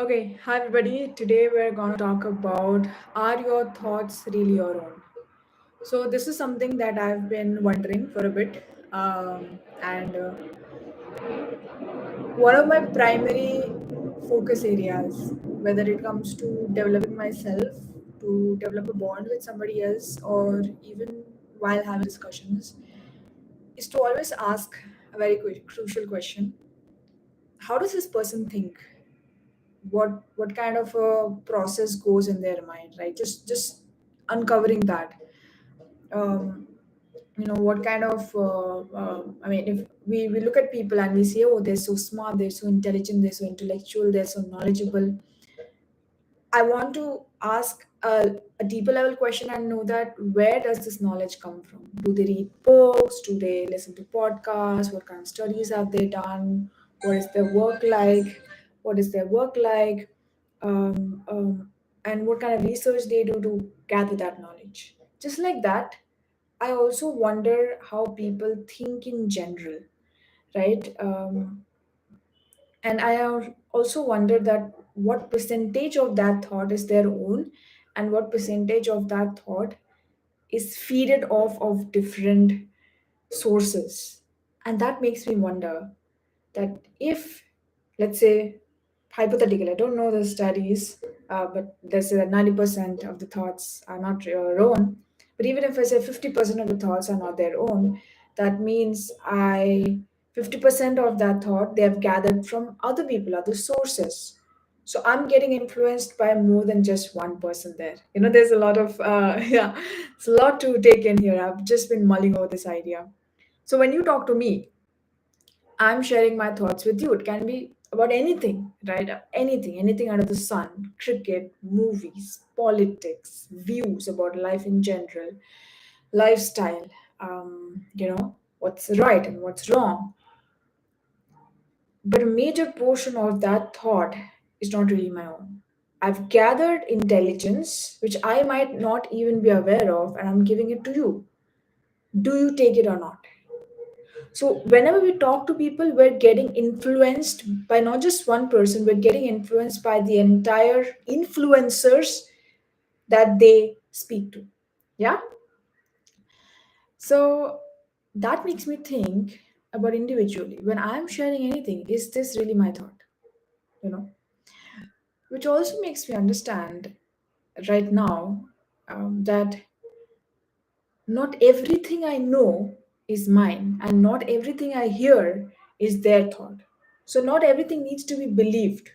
Okay, hi everybody. Today we're going to talk about, are your thoughts really your own? So, this is something that I've been wondering for a bit. And one of my primary focus areas, whether it comes to developing myself, to develop a bond with somebody else, or even while having discussions, is to always ask a very crucial question: how does this person think? What kind of a process goes in their mind, right? Just uncovering that. um, what kind of I mean, if we look at people and we say, oh, they're so smart, they're so intelligent, they're so intellectual, they're so knowledgeable. I want to ask a deeper level question and know that where does this knowledge come from? Do they read books? Do they listen to podcasts? What kind of studies have they done? What is their work like? What is their work like? Um, um, and what kind of research they do to gather that knowledge? Just like that, I also wonder how people think in general, right? And I have also wondered that what percentage of that thought is their own, and what percentage of that thought is feeded off of different sources. And that makes me wonder that if, let's say, hypothetically, I don't know the studies, but they say that 90% of the thoughts are not your own. But even if I say 50% of the thoughts are not their own, that means 50% of that thought they have gathered from other people, other sources. So I'm getting influenced by more than just one person there. There's a lot of, yeah, it's a lot to take in here. I've just been mulling over this idea. So when you talk to me, I'm sharing my thoughts with you. It can be about anything, right? Anything under the sun: cricket, movies, politics, views about life in general, lifestyle, what's right and what's wrong. But a major portion of that thought is not really my own. I've gathered intelligence, which I might not even be aware of, and I'm giving it to you. Do you take it or not? So, whenever we talk to people, we're getting influenced by not just one person, we're getting influenced by the entire influencers that they speak to. Yeah? So, that makes me think about individually. When I'm sharing anything, is this really my thought? You know, which also makes me understand right now that not everything I know is mine, and not everything I hear is their thought. So, not everything needs to be believed,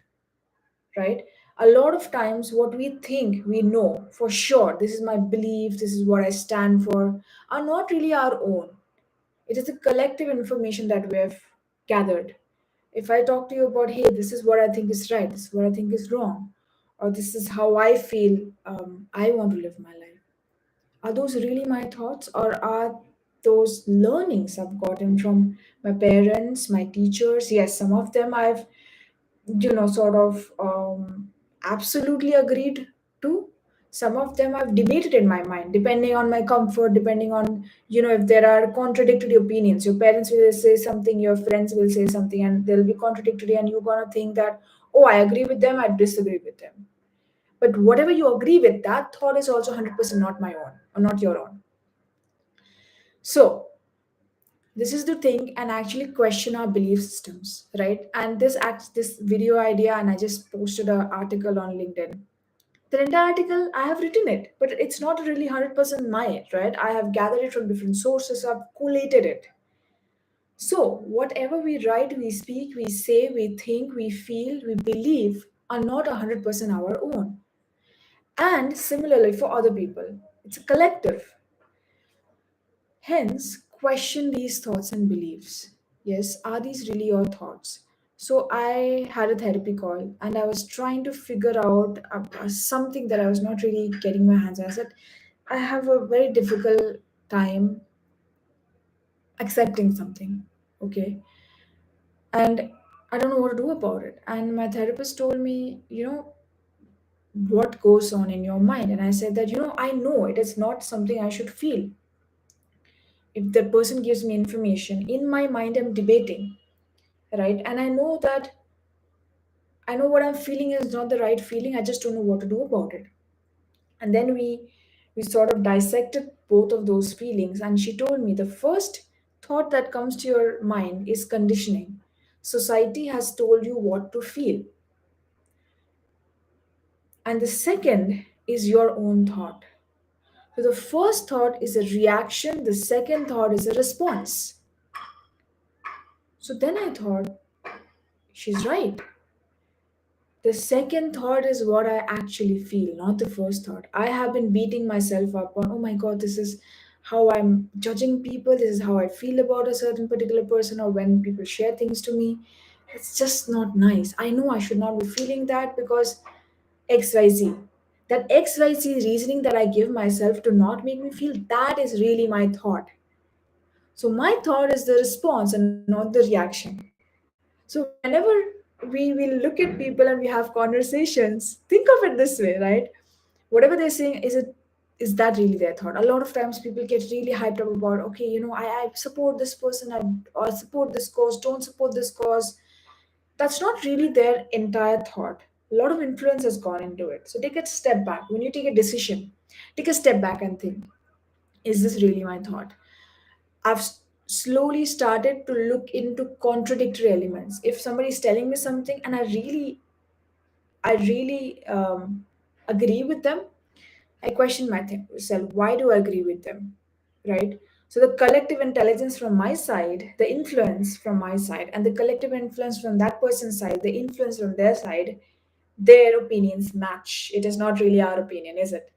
right? A lot of times, what we think we know for sure, this is my belief, this is what I stand for, are not really our own. It is the collective information that we have gathered. If I talk to you about, hey, this is what I think is right, this is what I think is wrong, or this is how I feel, I want to live my life, are those really my thoughts, or are those learnings I've gotten from my parents, my teachers? Yes, some of them I've sort of absolutely agreed to. Some of them I've debated in my mind, depending on my comfort, depending on, if there are contradictory opinions. Your parents will say something, your friends will say something, and they'll be contradictory, and you're going to think that, oh, I agree with them, I disagree with them. But whatever you agree with, that thought is also 100% not my own, or not your own. So, this is to think and actually question our belief systems, right? And this video idea, and I just posted an article on LinkedIn. The entire article, I have written it, but it's not really 100% mine, right? I have gathered it from different sources, I've collated it. So whatever we write, we speak, we say, we think, we feel, we believe are not 100% our own. And similarly for other people, it's a collective. Hence, question these thoughts and beliefs. Yes, are these really your thoughts? So, I had a therapy call and I was trying to figure out something that I was not really getting my hands on. I said, I have a very difficult time accepting something. Okay. And I don't know what to do about it. And my therapist told me, what goes on in your mind? And I said that, I know it is not something I should feel. If the person gives me information, in my mind I'm debating, right? And I know that I know what I'm feeling is not the right feeling. I just don't know what to do about it. And then we sort of dissected both of those feelings, and she told me the first thought that comes to your mind is conditioning. Society has told you what to feel. And the second is your own thought. So the first thought is a reaction, the second thought is a response. So then I thought, she's right. The second thought is what I actually feel, not the first thought. I have been beating myself up on, oh my God, this is how I'm judging people, this is how I feel about a certain particular person, or when people share things to me. It's just not nice. I know I should not be feeling that because XYZ. That XYZ reasoning that I give myself to not make me feel, that is really my thought. So my thought is the response and not the reaction. So whenever we will look at people and we have conversations, think of it this way, right? Whatever they're saying, is that really their thought? A lot of times people get really hyped up about, okay, I support this person, or support this cause, don't support this cause. That's not really their entire thought. A lot of influence has gone into it. So take a step back. When you take a decision, take a step back and think, is this really my thought? I've slowly started to look into contradictory elements. If somebody is telling me something and I really agree with them, I question myself, why do I agree with them? Right? So the collective intelligence from my side, the influence from my side, and the collective influence from that person's side, the influence from their side, their opinions match. It is not really our opinion, is it?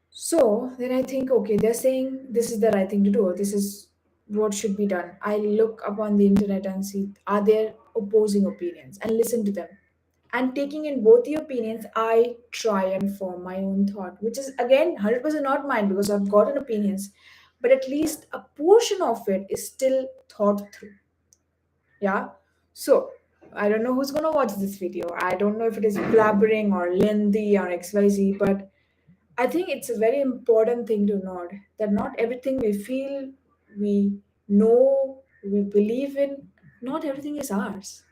So then I think, okay, they're saying this is the right thing to do. This is what should be done. I look upon the internet and see, are there opposing opinions, and listen to them. And taking in both the opinions, I try and form my own thought, which is again 100% not mine because I've gotten opinions, but at least a portion of it is still thought through. Yeah. So I don't know who's gonna watch this video. I don't know if it is blabbering or lengthy or XYZ, but I think it's a very important thing to note that not everything we feel, we know, we believe in, not everything is ours.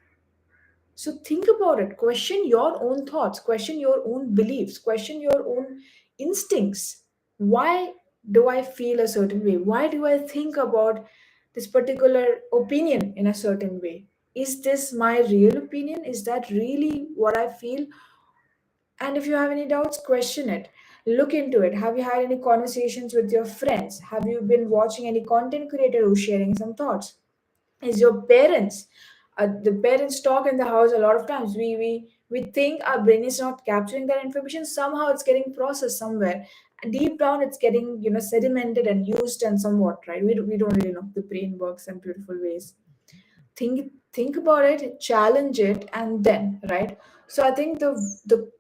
So think about it. Question your own thoughts, question your own beliefs, question your own instincts. Why do I feel a certain way? Why do I think about this particular opinion in a certain way? Is this my real opinion? Is that really what I feel? And if you have any doubts, question it. Look into it. Have you had any conversations with your friends? Have you been watching any content creator who's sharing some thoughts? Is your parents? The parents talk in the house a lot of times. We think our brain is not capturing that information. Somehow it's getting processed somewhere. And deep down, it's getting sedimented and used and somewhat right. We don't really know. The brain works in beautiful ways. Think about it, challenge it, and then right. So I think the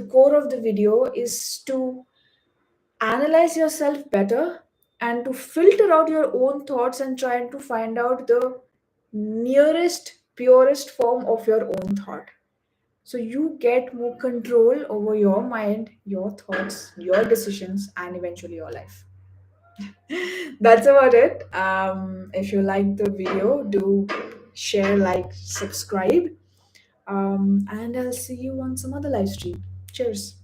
core of the video is to analyze yourself better and to filter out your own thoughts and try to find out the nearest purest form of your own thought, so you get more control over your mind, your thoughts, your decisions, and eventually your life. That's about it. If you like the video, do share, like, subscribe, and I'll see you on some other live stream. Cheers.